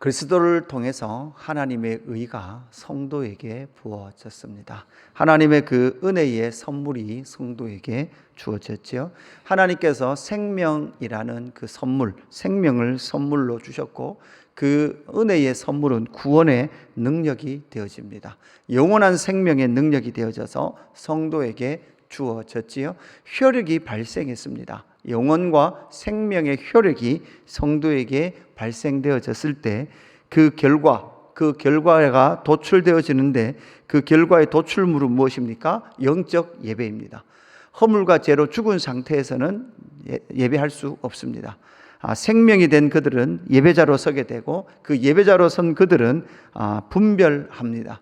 그리스도를 통해서 하나님의 의가 성도에게 부어졌습니다. 하나님의 그 은혜의 선물이 성도에게 주어졌죠. 하나님께서 생명이라는 그 선물, 생명을 선물로 주셨고, 그 은혜의 선물은 구원의 능력이 되어집니다. 영원한 생명의 능력이 되어져서 성도에게 주어졌지요. 효력이 발생했습니다. 영혼과 생명의 효력이 성도에게 발생되어졌을 때 그 결과가 도출되어지는데, 그 결과의 도출물은 무엇입니까? 영적 예배입니다. 허물과 죄로 죽은 상태에서는 예배할 수 없습니다. 생명이 된 그들은 예배자로 서게 되고, 그 예배자로 선 그들은 분별합니다.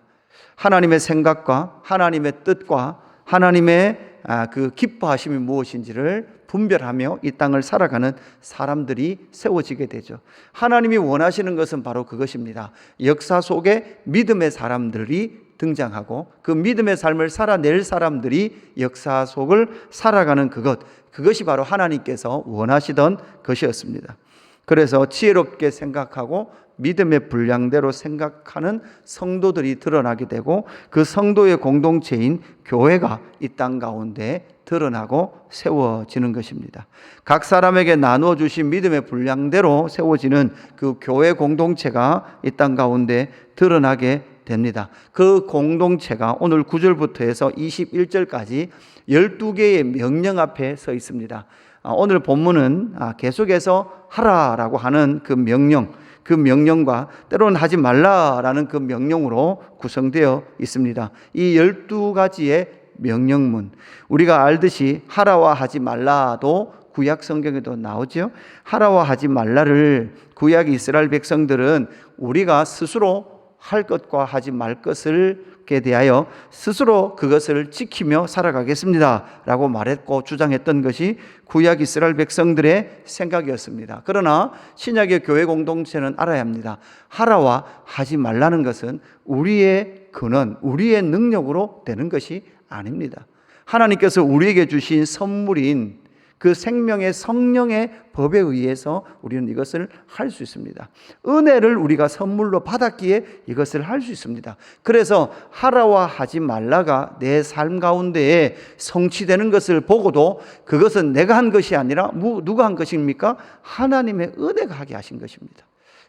하나님의 생각과 하나님의 뜻과 하나님의 그 기뻐하심이 무엇인지를 분별하며 이 땅을 살아가는 사람들이 세워지게 되죠. 하나님이 원하시는 것은 바로 그것입니다. 역사 속에 믿음의 사람들이 등장하고, 그 믿음의 삶을 살아낼 사람들이 역사 속을 살아가는 그것이 바로 하나님께서 원하시던 것이었습니다. 그래서 지혜롭게 생각하고 믿음의 분량대로 생각하는 성도들이 드러나게 되고, 그 성도의 공동체인 교회가 이 땅 가운데 드러나고 세워지는 것입니다. 각 사람에게 나누어 주신 믿음의 분량대로 세워지는 그 교회 공동체가 이 땅 가운데 드러나게 됩니다. 그 공동체가 오늘 9절부터 해서 21절까지 12개의 명령 앞에 서 있습니다. 오늘 본문은 계속해서 하라라고 하는 그 명령과 때로는 하지 말라라는 그 명령으로 구성되어 있습니다. 이 12가지의 명령문, 우리가 알듯이 하라와 하지 말라도 구약 성경에도 나오죠. 하라와 하지 말라를 구약 이스라엘 백성들은 우리가 스스로 할 것과 하지 말 것을에 대하여 스스로 그것을 지키며 살아가겠습니다 라고 말했고 주장했던 것이 구약 이스라엘 백성들의 생각이었습니다. 그러나 신약의 교회 공동체는 알아야 합니다. 하라와 하지 말라는 것은 우리의 근원, 우리의 능력으로 되는 것이 아닙니다. 하나님께서 우리에게 주신 선물인 그 생명의 성령의 법에 의해서 우리는 이것을 할 수 있습니다. 은혜를 우리가 선물로 받았기에 이것을 할 수 있습니다. 그래서 하라와 하지 말라가 내 삶 가운데에 성취되는 것을 보고도 그것은 내가 한 것이 아니라 누가 한 것입니까? 하나님의 은혜가 하게 하신 것입니다.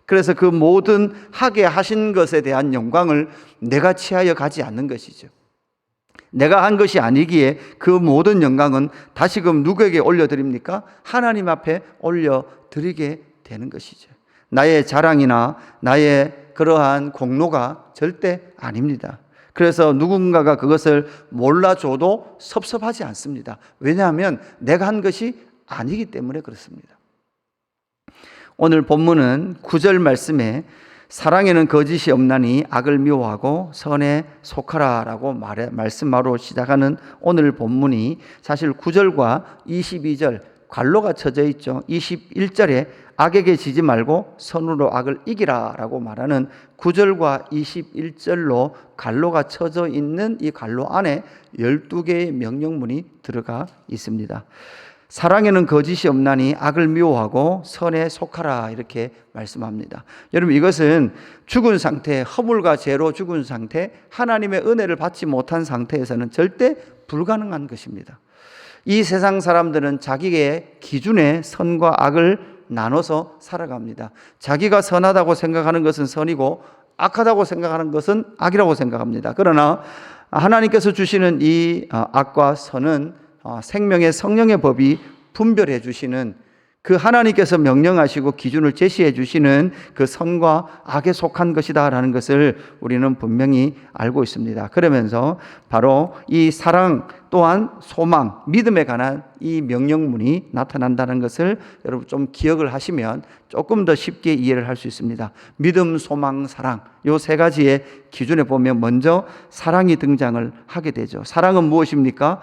그래서 그 모든 하게 하신 것에 대한 영광을 내가 취하여 가지 않는 것이죠. 내가 한 것이 아니기에 그 모든 영광은 다시금 누구에게 올려드립니까? 하나님 앞에 올려드리게 되는 것이죠. 나의 자랑이나 나의 그러한 공로가 절대 아닙니다. 그래서 누군가가 그것을 몰라줘도 섭섭하지 않습니다. 왜냐하면 내가 한 것이 아니기 때문에 그렇습니다. 오늘 본문은 9절 말씀에 사랑에는 거짓이 없나니 악을 미워하고 선에 속하라 라고 말씀하러 시작하는 오늘 본문이 사실 9절과 22절 괄호가 쳐져 있죠. 21절에 악에게 지지 말고 선으로 악을 이기라 라고 말하는 9절과 21절로 괄호가 쳐져 있는 이 괄호 안에 12개의 명령문이 들어가 있습니다. 사랑에는 거짓이 없나니 악을 미워하고 선에 속하라 이렇게 말씀합니다. 여러분, 이것은 죽은 상태, 허물과 죄로 죽은 상태, 하나님의 은혜를 받지 못한 상태에서는 절대 불가능한 것입니다. 이 세상 사람들은 자기의 기준에 선과 악을 나눠서 살아갑니다. 자기가 선하다고 생각하는 것은 선이고 악하다고 생각하는 것은 악이라고 생각합니다. 그러나 하나님께서 주시는 이 악과 선은 생명의 성령의 법이 분별해 주시는, 그 하나님께서 명령하시고 기준을 제시해 주시는 그 선과 악에 속한 것이다 라는 것을 우리는 분명히 알고 있습니다. 그러면서 바로 이 사랑 또한 소망, 믿음에 관한 이 명령문이 나타난다는 것을 여러분 좀 기억을 하시면 조금 더 쉽게 이해를 할 수 있습니다. 믿음, 소망, 사랑, 이 세 가지의 기준에 보면 먼저 사랑이 등장을 하게 되죠. 사랑은 무엇입니까?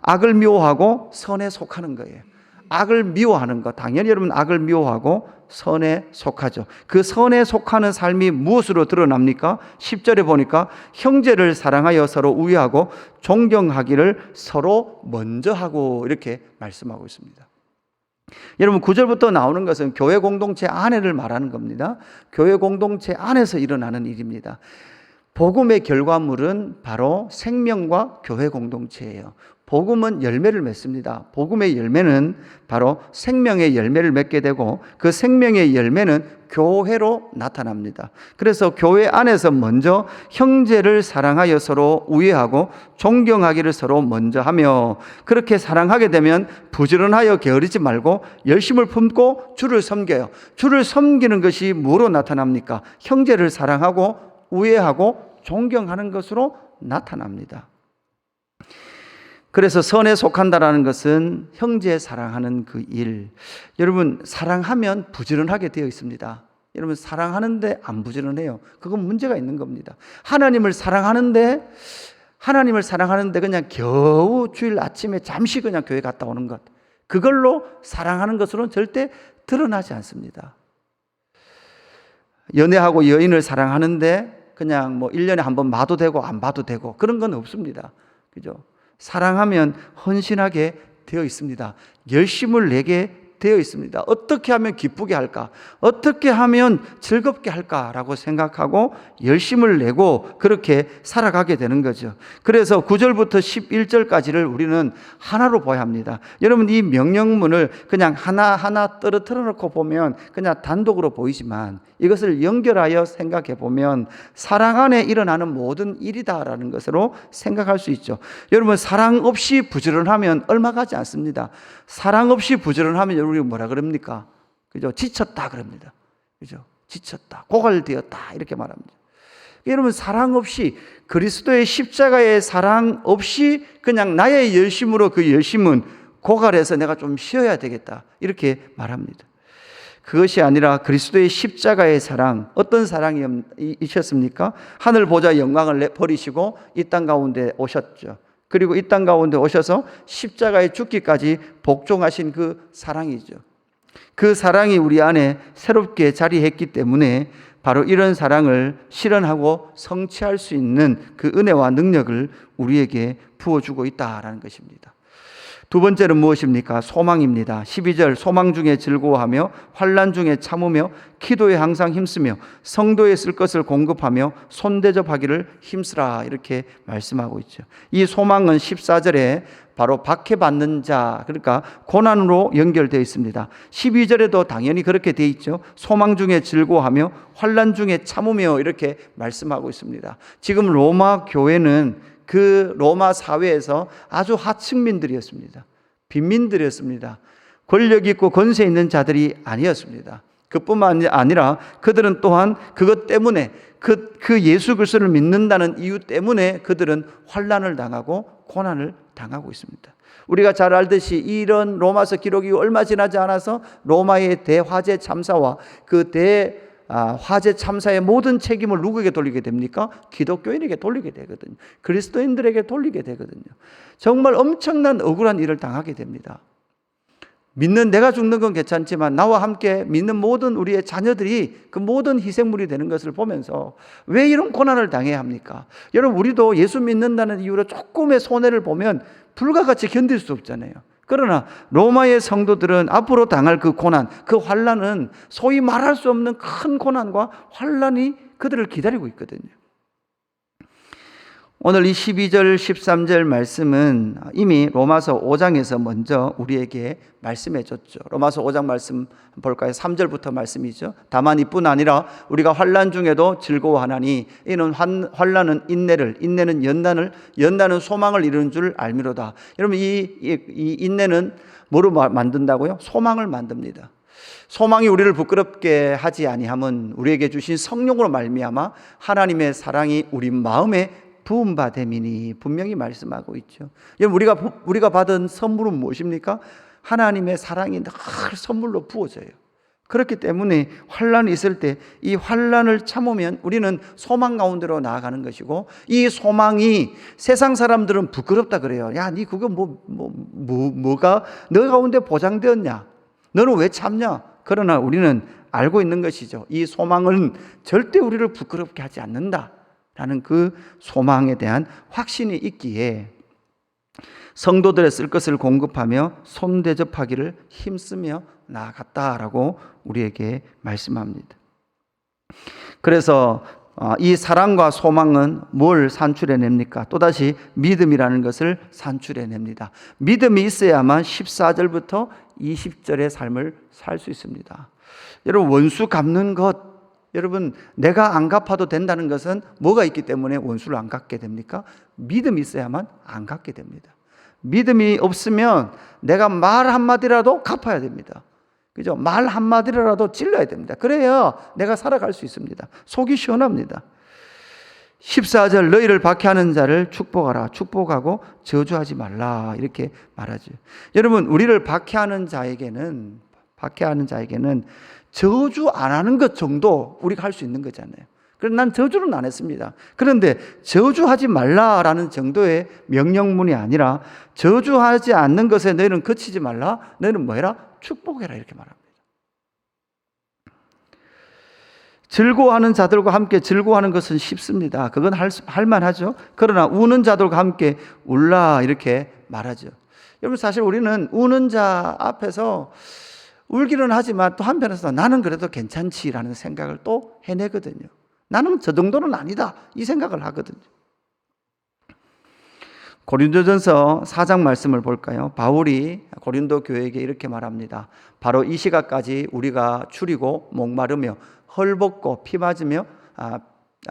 악을 미워하고 선에 속하는 거예요. 악을 미워하는 것, 당연히 여러분 악을 미워하고 선에 속하죠. 그 선에 속하는 삶이 무엇으로 드러납니까? 10절에 보니까 형제를 사랑하여 서로 우애하고 존경하기를 서로 먼저 하고 이렇게 말씀하고 있습니다. 여러분 9절부터 나오는 것은 교회 공동체 안에를 말하는 겁니다. 교회 공동체 안에서 일어나는 일입니다. 복음의 결과물은 바로 생명과 교회 공동체예요. 복음은 열매를 맺습니다. 복음의 열매는 바로 생명의 열매를 맺게 되고 그 생명의 열매는 교회로 나타납니다. 그래서 교회 안에서 먼저 형제를 사랑하여 서로 우애하고 존경하기를 서로 먼저 하며, 그렇게 사랑하게 되면 부지런하여 게으르지 말고 열심을 품고 주를 섬겨요. 주를 섬기는 것이 뭐로 나타납니까? 형제를 사랑하고 우애하고 존경하는 것으로 나타납니다. 그래서 선에 속한다라는 것은 형제 사랑하는 그 일. 여러분, 사랑하면 부지런하게 되어 있습니다. 여러분, 사랑하는데 안 부지런해요. 그건 문제가 있는 겁니다. 하나님을 사랑하는데 그냥 겨우 주일 아침에 잠시 그냥 교회 갔다 오는 것, 그걸로 사랑하는 것으로는 절대 드러나지 않습니다. 연애하고 여인을 사랑하는데 그냥 뭐 1년에 한 번 봐도 되고 안 봐도 되고 그런 건 없습니다. 그죠? 사랑하면 헌신하게 되어 있습니다. 열심을 내게 되어 있습니다. 어떻게 하면 기쁘게 할까? 어떻게 하면 즐겁게 할까라고 생각하고 열심을 내고 그렇게 살아가게 되는 거죠. 그래서 9절부터 11절까지를 우리는 하나로 봐야 합니다. 여러분, 이 명령문을 그냥 하나하나 떨어뜨려 놓고 보면 그냥 단독으로 보이지만 이것을 연결하여 생각해 보면 사랑 안에 일어나는 모든 일이다라는 것으로 생각할 수 있죠. 여러분, 사랑 없이 부지런하면 얼마 가지 않습니다. 사랑 없이 부지런하면 여러분이 뭐라 그럽니까? 그죠? 지쳤다 그럽니다. 그죠? 지쳤다, 고갈되었다 이렇게 말합니다. 여러분, 사랑 없이, 그리스도의 십자가의 사랑 없이 그냥 나의 열심으로, 그 열심은 고갈해서 내가 좀 쉬어야 되겠다 이렇게 말합니다. 그것이 아니라 그리스도의 십자가의 사랑, 어떤 사랑이셨습니까? 하늘 보좌 영광을 버리시고 이 땅 가운데 오셨죠. 그리고 이 땅 가운데 오셔서 십자가에 죽기까지 복종하신 그 사랑이죠. 그 사랑이 우리 안에 새롭게 자리했기 때문에 바로 이런 사랑을 실현하고 성취할 수 있는 그 은혜와 능력을 우리에게 부어주고 있다라는 것입니다. 두 번째는 무엇입니까? 소망입니다. 12절, 소망 중에 즐거워하며 환난 중에 참으며 기도에 항상 힘쓰며 성도에 쓸 것을 공급하며 손대접하기를 힘쓰라 이렇게 말씀하고 있죠. 이 소망은 14절에 바로 박해받는 자, 그러니까 고난으로 연결되어 있습니다. 12절에도 당연히 그렇게 되어 있죠. 소망 중에 즐거워하며 환난 중에 참으며 이렇게 말씀하고 있습니다. 지금 로마 교회는 그 로마 사회에서 아주 하층민들이었습니다. 빈민들이었습니다. 권력 있고 권세 있는 자들이 아니었습니다. 그뿐만 아니라 그들은 또한 그것 때문에 그 예수 그리스도를 믿는다는 이유 때문에 그들은 환난을 당하고 고난을 당하고 있습니다. 우리가 잘 알듯이 이런 로마서 기록이 얼마 지나지 않아서 로마의 대화재 참사와 그 화재 참사의 모든 책임을 누구에게 돌리게 됩니까? 기독교인에게 돌리게 되거든요. 그리스도인들에게 돌리게 되거든요. 정말 엄청난 억울한 일을 당하게 됩니다. 믿는 내가 죽는 건 괜찮지만 나와 함께 믿는 모든 우리의 자녀들이 그 모든 희생물이 되는 것을 보면서 왜 이런 고난을 당해야 합니까? 여러분, 우리도 예수 믿는다는 이유로 조금의 손해를 보면 불가같이 견딜 수 없잖아요. 그러나 로마의 성도들은 앞으로 당할 그 고난, 그 환난은 소위 말할 수 없는 큰 고난과 환난이 그들을 기다리고 있거든요. 오늘 이 12절, 13절 말씀은 이미 로마서 5장에서 먼저 우리에게 말씀해 줬죠. 로마서 5장 말씀 볼까요? 3절부터 말씀이죠. 다만 이뿐 아니라 우리가 환난 중에도 즐거워하나니 이는 환난은 인내를, 인내는 연단은 소망을 이루는 줄 알미로다. 여러분, 이 인내는 뭐로 만든다고요? 소망을 만듭니다. 소망이 우리를 부끄럽게 하지 아니함은 우리에게 주신 성령으로 말미암아 하나님의 사랑이 우리 마음에 부은 바 됨이니 분명히 말씀하고 있죠. 여러분, 우리가 받은 선물은 무엇입니까? 하나님의 사랑이 늘 선물로 부어져요. 그렇기 때문에 환난이 있을 때 이 환난을 참으면 우리는 소망 가운데로 나아가는 것이고, 이 소망이 세상 사람들은 부끄럽다 그래요. 야, 니 그거 뭐가 너 가운데 보장되었냐? 너는 왜 참냐? 그러나 우리는 알고 있는 것이죠. 이 소망은 절대 우리를 부끄럽게 하지 않는다 라는 그 소망에 대한 확신이 있기에 성도들의 쓸 것을 공급하며 손대접하기를 힘쓰며 나아갔다라고 우리에게 말씀합니다. 그래서 이 사랑과 소망은 뭘 산출해냅니까? 또다시 믿음이라는 것을 산출해냅니다. 믿음이 있어야만 14절부터 20절의 삶을 살 수 있습니다. 여러분, 원수 갚는 것, 여러분, 내가 안 갚아도 된다는 것은 뭐가 있기 때문에 원수를 안 갚게 됩니까? 믿음이 있어야만 안 갚게 됩니다. 믿음이 없으면 내가 말 한마디라도 갚아야 됩니다. 그죠? 말 한마디라도 찔러야 됩니다. 그래야 내가 살아갈 수 있습니다. 속이 시원합니다. 14절, 너희를 박해하는 자를 축복하라. 축복하고 저주하지 말라. 이렇게 말하죠. 여러분, 우리를 박해하는 자에게는 저주 안 하는 것 정도 우리가 할 수 있는 거잖아요. 그래서 난 저주는 안 했습니다. 그런데 저주하지 말라라는 정도의 명령문이 아니라 저주하지 않는 것에 너희는 그치지 말라. 너희는 뭐 해라? 축복해라. 이렇게 말합니다. 즐거워하는 자들과 함께 즐거워하는 것은 쉽습니다. 그건 할 만하죠. 그러나 우는 자들과 함께 울라. 이렇게 말하죠. 여러분, 사실 우리는 우는 자 앞에서 울기는 하지만 또 한편에서 나는 그래도 괜찮지라는 생각을 또 해내거든요. 나는 저 정도는 아니다, 이 생각을 하거든요. 고린도전서 4장 말씀을 볼까요? 바울이 고린도 교회에게 이렇게 말합니다. 바로 이 시각까지 우리가 추리고 목마르며 헐벗고 피 맞으며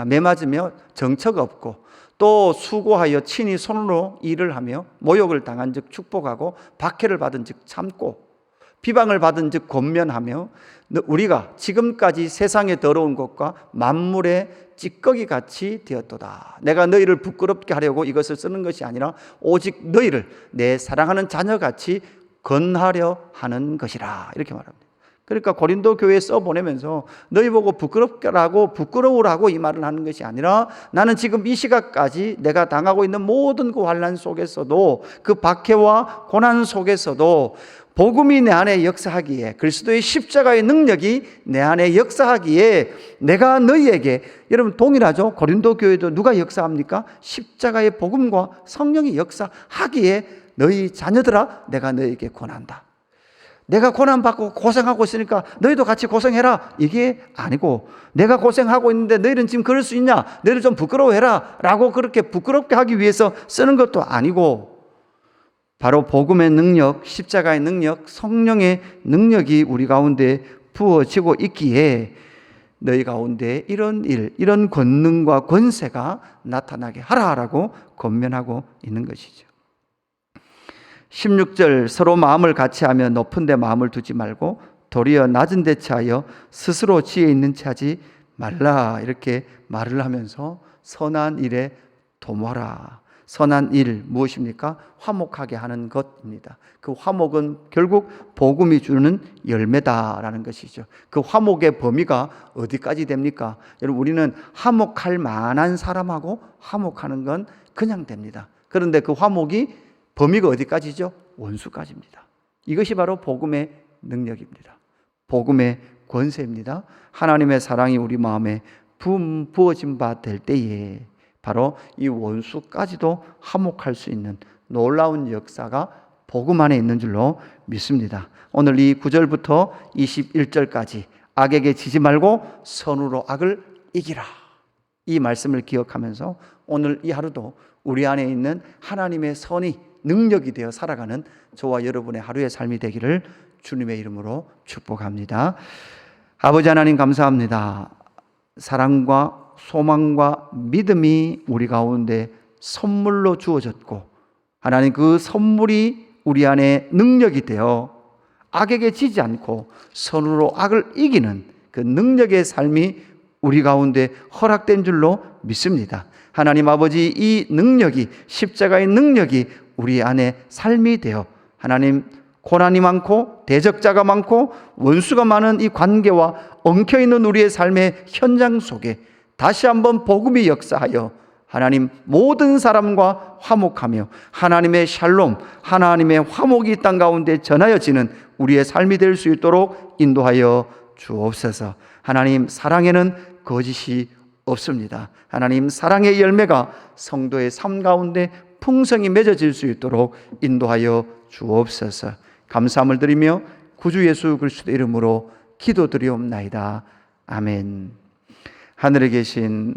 매 맞으며 정처가 없고 또 수고하여 친히 손으로 일을 하며 모욕을 당한 즉 축복하고 박해를 받은 즉 참고 비방을 받은 즉 권면하며 우리가 지금까지 세상의 더러운 것과 만물의 찌꺼기 같이 되었도다. 내가 너희를 부끄럽게 하려고 이것을 쓰는 것이 아니라 오직 너희를 내 사랑하는 자녀같이 건하려 하는 것이라. 이렇게 말합니다. 그러니까 고린도 교회에 써보내면서 너희 보고 부끄러우라고 이 말을 하는 것이 아니라 나는 지금 이 시각까지 내가 당하고 있는 모든 그 환난 속에서도 그 박해와 고난 속에서도 복음이 내 안에 역사하기에, 그리스도의 십자가의 능력이 내 안에 역사하기에 내가 너희에게, 여러분 동일하죠? 고린도 교회도 누가 역사합니까? 십자가의 복음과 성령이 역사하기에 너희 자녀들아 내가 너희에게 권한다. 내가 고난받고 고생하고 있으니까 너희도 같이 고생해라, 이게 아니고 내가 고생하고 있는데 너희는 지금 그럴 수 있냐? 너희들 좀 부끄러워해라 라고 그렇게 부끄럽게 하기 위해서 쓰는 것도 아니고 바로 복음의 능력, 십자가의 능력, 성령의 능력이 우리 가운데 부어지고 있기에 너희 가운데 이런 일, 이런 권능과 권세가 나타나게 하라라고 권면하고 있는 것이죠. 16절, 서로 마음을 같이하며 높은 데 마음을 두지 말고 도리어 낮은 데 처하여 스스로 지혜 있는 채 하지 말라. 이렇게 말을 하면서 선한 일에 도모하라. 선한 일 무엇입니까? 화목하게 하는 것입니다. 그 화목은 결국 복음이 주는 열매다라는 것이죠. 그 화목의 범위가 어디까지 됩니까? 여러분, 우리는 화목할 만한 사람하고 화목하는 건 그냥 됩니다. 그런데 그 화목이 범위가 어디까지죠? 원수까지입니다. 이것이 바로 복음의 능력입니다. 복음의 권세입니다. 하나님의 사랑이 우리 마음에 부어진 바 될 때에 바로 이 원수까지도 화목할 수 있는 놀라운 역사가 복음 안에 있는 줄로 믿습니다. 오늘 이 9절부터 21절까지 악에게 지지 말고 선으로 악을 이기라. 이 말씀을 기억하면서 오늘 이 하루도 우리 안에 있는 하나님의 선이 능력이 되어 살아가는 저와 여러분의 하루의 삶이 되기를 주님의 이름으로 축복합니다. 아버지 하나님 감사합니다. 사랑과 소망과 믿음이 우리 가운데 선물로 주어졌고 하나님 그 선물이 우리 안에 능력이 되어 악에게 지지 않고 선으로 악을 이기는 그 능력의 삶이 우리 가운데 허락된 줄로 믿습니다. 하나님 아버지, 이 능력이, 십자가의 능력이 우리 안에 삶이 되어 하나님 고난이 많고 대적자가 많고 원수가 많은 이 관계와 엉켜있는 우리의 삶의 현장 속에 다시 한번 복음이 역사하여 하나님 모든 사람과 화목하며 하나님의 샬롬, 하나님의 화목이 이 땅 가운데 전하여지는 우리의 삶이 될 수 있도록 인도하여 주옵소서. 하나님, 사랑에는 거짓이 없습니다. 하나님, 사랑의 열매가 성도의 삶 가운데 풍성히 맺어질 수 있도록 인도하여 주옵소서. 감사함을 드리며 구주 예수 그리스도 이름으로 기도드리옵나이다. 아멘. 하늘에 계신